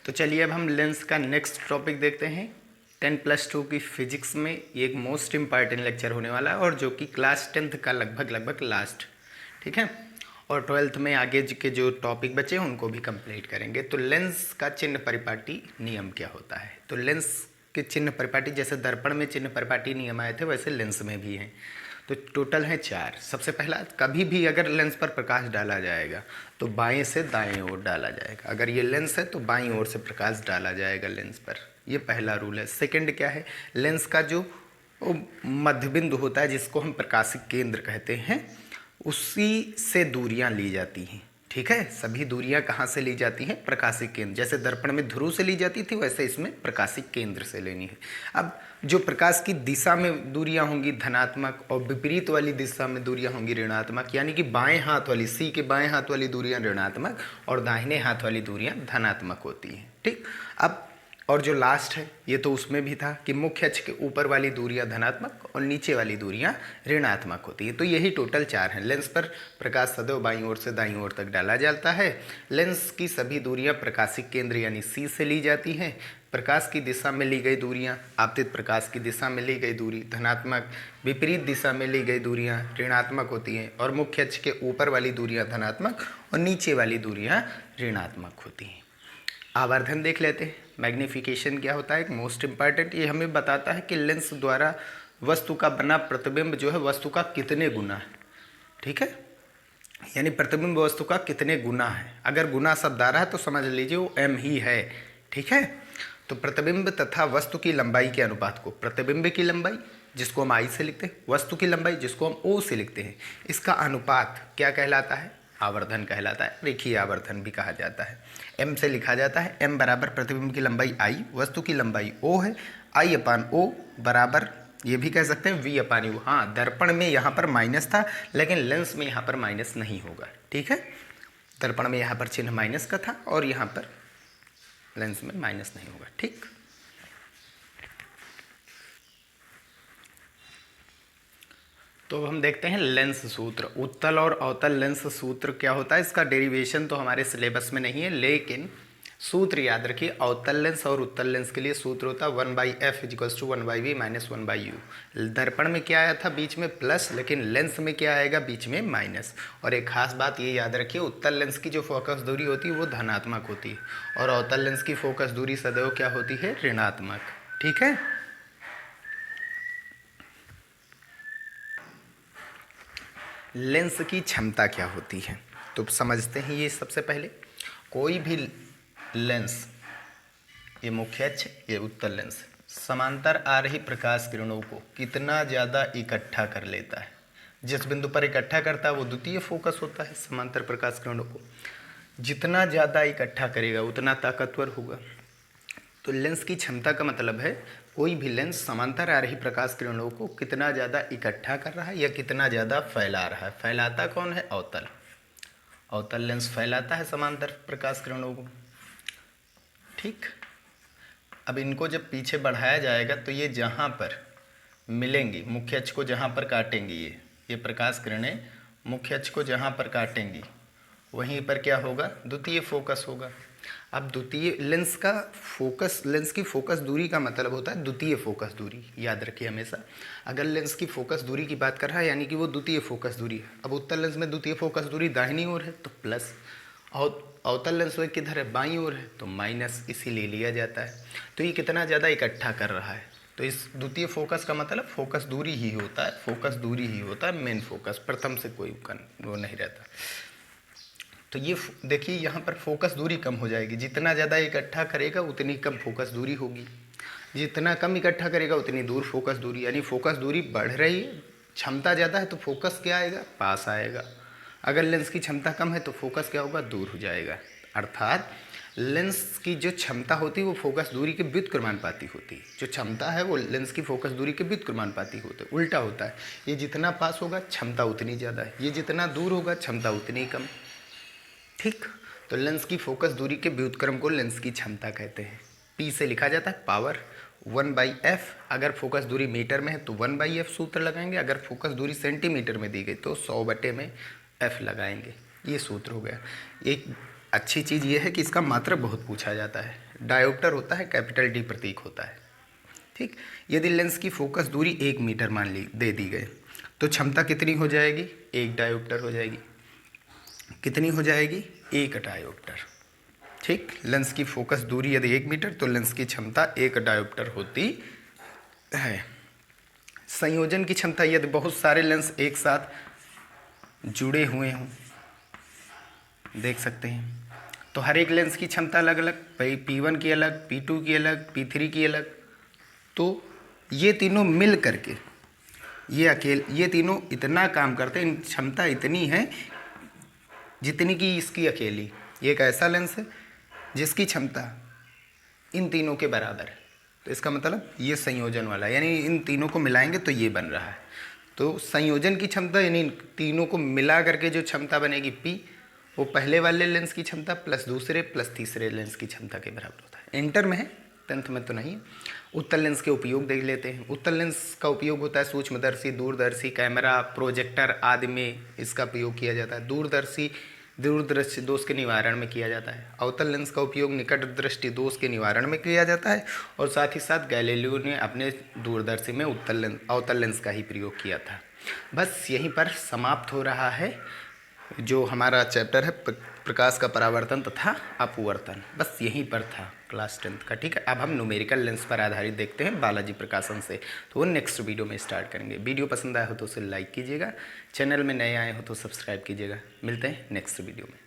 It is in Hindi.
तो चलिए अब हम लेंस का नेक्स्ट टॉपिक देखते हैं। 10+2 की फिजिक्स में ये एक मोस्ट इम्पॉर्टेंट लेक्चर होने वाला है और जो कि क्लास 10th का लगभग लास्ट, ठीक है। और 12th में आगे के जो टॉपिक बचे हैं उनको भी कंप्लीट करेंगे। तो लेंस का चिन्ह परिपाटी नियम क्या होता है। तो लेंस के चिन्ह परिपाटी, जैसे दर्पण में चिन्ह परिपाटी नियम आए थे वैसे लेंस में भी हैं। तो टोटल है 4। सबसे पहला, कभी भी अगर लेंस पर प्रकाश डाला जाएगा तो बाएं से दाएं ओर डाला जाएगा। अगर ये लेंस है तो बाईं ओर से प्रकाश डाला जाएगा लेंस पर। ये पहला रूल है। सेकंड क्या है, लेंस का जो मध्य बिंदु होता है जिसको हम प्रकाशिक केंद्र कहते हैं, उसी से दूरियां ली जाती हैं, ठीक है। सभी दूरियां कहाँ से ली जाती हैं, प्रकाशिक केंद्र। जैसे दर्पण में ध्रुव से ली जाती थी वैसे इसमें प्रकाशिक केंद्र से लेनी है। अब जो प्रकाश की दिशा में दूरियां होंगी धनात्मक और विपरीत वाली दिशा में दूरियां होंगी ऋणात्मक, यानी कि बाएं हाथ वाली सी के बाएं हाथ वाली दूरियां ऋणात्मक और दाहिने हाथ वाली दूरियां धनात्मक होती हैं, ठीक। अब और जो लास्ट है ये तो उसमें भी था कि मुख्य अक्ष के ऊपर वाली दूरियां धनात्मक और नीचे वाली दूरियां ऋणात्मक होती हैं। तो यही टोटल 4 हैं। लेंस पर प्रकाश सदैव बाईं ओर से दाईं ओर तक डाला जाता है। लेंस की सभी दूरियां प्रकाशिक केंद्र यानी सी से ली जाती हैं। प्रकाश की दिशा में ली गई दूरियां, आपतित प्रकाश की दिशा में ली गई दूरी धनात्मक, विपरीत दिशा में ली गई दूरियां ऋणात्मक होती हैं और मुख्य अक्ष के ऊपर वाली दूरियां धनात्मक और नीचे वाली दूरियां ऋणात्मक होती हैं। आवर्धन देख लेते हैं। मैग्नीफिकेशन क्या होता है, एक मोस्ट इंपॉर्टेंट, ये हमें बताता है कि लेंस द्वारा वस्तु का बना प्रतिबिंब जो है वस्तु का कितने गुना है, ठीक है। यानी प्रतिबिंब वस्तु का कितने गुना है। अगर गुना शब्द आ रहा है तो समझ लीजिए वो m ही है, ठीक है। तो प्रतिबिंब तथा वस्तु की लंबाई के अनुपात को, प्रतिबिंब की लंबाई जिसको हम I से लिखते हैं, वस्तु की लंबाई जिसको हम O से लिखते हैं, इसका अनुपात क्या कहलाता है, आवर्धन कहलाता है। रेखीय आवर्धन भी कहा जाता है। m से लिखा जाता है, m बराबर प्रतिबिंब की लंबाई I, वस्तु की लंबाई O है, I/O बराबर ये भी कह सकते हैं V/U। हाँ, दर्पण में यहाँ पर माइनस था लेकिन लेंस में यहाँ पर माइनस नहीं होगा, ठीक है। दर्पण में यहाँ पर चिन्ह माइनस का था और यहाँ पर लेंस में माइनस नहीं होगा, ठीक। तो हम देखते हैं लेंस सूत्र। उत्तल और अवतल लेंस सूत्र क्या होता है, इसका डेरिवेशन तो हमारे सिलेबस में नहीं है, लेकिन सूत्र याद रखिए। अवतल लेंस और उत्तल लेंस के लिए सूत्र होता है 1/f = 1/v - 1/u। दर्पण में क्या आया था बीच में प्लस, लेकिन लेंस में क्या आएगा बीच में माइनस। और एक खास बात ये याद रखिए, उत्तल लेंस की जो फोकस दूरी होती है वो धनात्मक होती है और अवतल लेंस की फोकस दूरी सदैव क्या होती है, ऋणात्मक, ठीक है। लेंस की क्षमता क्या होती है तो समझते हैं ये सबसे पहले। कोई भी लेंस, ये मुख्य अक्ष, ये उत्तल लेंस, समांतर आ रही प्रकाश किरणों को कितना ज़्यादा इकट्ठा कर लेता है। जिस बिंदु पर इकट्ठा करता है वो द्वितीय फोकस होता है। समांतर प्रकाश किरणों को जितना ज़्यादा इकट्ठा करेगा उतना ताकतवर होगा। तो लेंस की क्षमता का मतलब है कोई भी लेंस समांतर आ रही प्रकाश किरणों को कितना ज़्यादा इकट्ठा कर रहा है या कितना ज़्यादा फैला रहा है। फैलाता कौन है, अवतल। अवतल लेंस फैलाता है समांतर प्रकाश किरणों को, ठीक। अब इनको जब पीछे बढ़ाया जाएगा तो ये जहाँ पर मिलेंगी, मुख्य अक्ष को जहाँ पर काटेंगी, ये प्रकाश किरणें मुख्य अक्ष को जहाँ पर काटेंगी वहीं पर क्या होगा, द्वितीय फोकस होगा। अब द्वितीय लेंस का फोकस, लेंस की फोकस दूरी का मतलब होता है द्वितीय फोकस दूरी, याद रखिए हमेशा। अगर लेंस की फोकस दूरी की बात कर रहा है यानी कि वो द्वितीय फोकस दूरी है। अब उत्तल लेंस में द्वितीय फोकस दूरी दाहिनी ओर है तो प्लस, और अवतल लेंस में किधर है, बाईं ओर है तो माइनस, इसीलिए लिया जाता है। तो ये कितना ज़्यादा इकट्ठा कर रहा है, तो इस द्वितीय फोकस का मतलब फोकस दूरी ही होता है, फोकस दूरी ही होता है मेन फोकस, प्रथम से कोई वो नहीं रहता। तो ये देखिए यहाँ पर फोकस दूरी कम हो जाएगी। जितना ज़्यादा इकट्ठा करेगा उतनी कम फोकस दूरी होगी, जितना कम इकट्ठा करेगा उतनी दूर फोकस दूरी, यानी फोकस दूरी बढ़ रही है। क्षमता ज़्यादा है तो फोकस क्या आएगा, पास आएगा। अगर लेंस की क्षमता कम है तो फोकस क्या होगा, दूर हो जाएगा। अर्थात लेंस की जो क्षमता होती है वो फोकस दूरी के व्युत्क्रमानुपाती होती है। जो क्षमता है वो लेंस की फोकस दूरी के व्युत्क्रमानुपाती होती है, उल्टा होता है। ये जितना पास होगा क्षमता उतनी ज़्यादा है, ये जितना दूर होगा क्षमता उतनी कम, ठीक। तो लेंस की फोकस दूरी के व्युत्क्रम को लेंस की क्षमता कहते हैं। P से लिखा जाता है पावर 1/f। अगर फोकस दूरी मीटर में है तो 1/f सूत्र लगाएंगे, अगर फोकस दूरी सेंटीमीटर में दी गई तो 100/f लगाएंगे। ये सूत्र हो गया। एक अच्छी चीज़ ये है कि इसका मात्रक बहुत पूछा जाता है, डायोप्टर होता है, कैपिटल डी प्रतीक होता है। ठीक, यदि लेंस की फोकस दूरी 1 मीटर मान ली दे दी गई तो क्षमता कितनी हो जाएगी? 1 डायोप्टर हो जाएगी। कितनी हो जाएगी? 1 डायोप्टर। ठीक, लेंस की फोकस दूरी यदि 1 मीटर तो लेंस की क्षमता 1 डायोप्टर होती है। संयोजन की क्षमता, यदि बहुत सारे लेंस एक साथ जुड़े हुए हों, देख सकते हैं, तो हर एक लेंस की क्षमता अलग अलग, P1 की अलग, P2 की अलग, P3 की अलग। तो ये तीनों मिल करके ये तीनों इतना काम करते हैं, इन क्षमता इतनी है जितनी कि इसकी अकेली। ये एक ऐसा लेंस है जिसकी क्षमता इन तीनों के बराबर है। तो इसका मतलब ये संयोजन वाला, यानी इन तीनों को मिलाएंगे तो ये बन रहा है। तो संयोजन की क्षमता यानी इन तीनों को मिला करके जो क्षमता बनेगी P, वो पहले वाले लेंस की क्षमता प्लस दूसरे प्लस तीसरे लेंस की क्षमता के बराबर होता है। इंटर में है, 10th में तो नहीं। उत्तल लेंस के उपयोग देख लेते हैं। उत्तल लेंस का उपयोग होता है सूक्ष्मदर्शी, दूरदर्शी, कैमरा, प्रोजेक्टर आदि में इसका प्रयोग किया जाता है। दूरदृष्टि दोष के निवारण में किया जाता है। अवतल लेंस का उपयोग निकट दृष्टि दोष के निवारण में किया जाता है। और साथ ही साथ गैलीलियो ने अपने दूरदर्शी में अवतल लेंस का ही प्रयोग किया था। बस यहीं पर समाप्त हो रहा है जो हमारा चैप्टर है प्रकाश का परावर्तन तथा अपवर्तन। बस यहीं पर था क्लास 10th का। ठीक है, अब हम न्यूमेरिकल लेंस पर आधारित देखते हैं बालाजी प्रकाशन से, तो वो नेक्स्ट वीडियो में स्टार्ट करेंगे। वीडियो पसंद आया हो तो उसे लाइक कीजिएगा, चैनल में नए आए हो तो सब्सक्राइब कीजिएगा। मिलते हैं नेक्स्ट वीडियो में।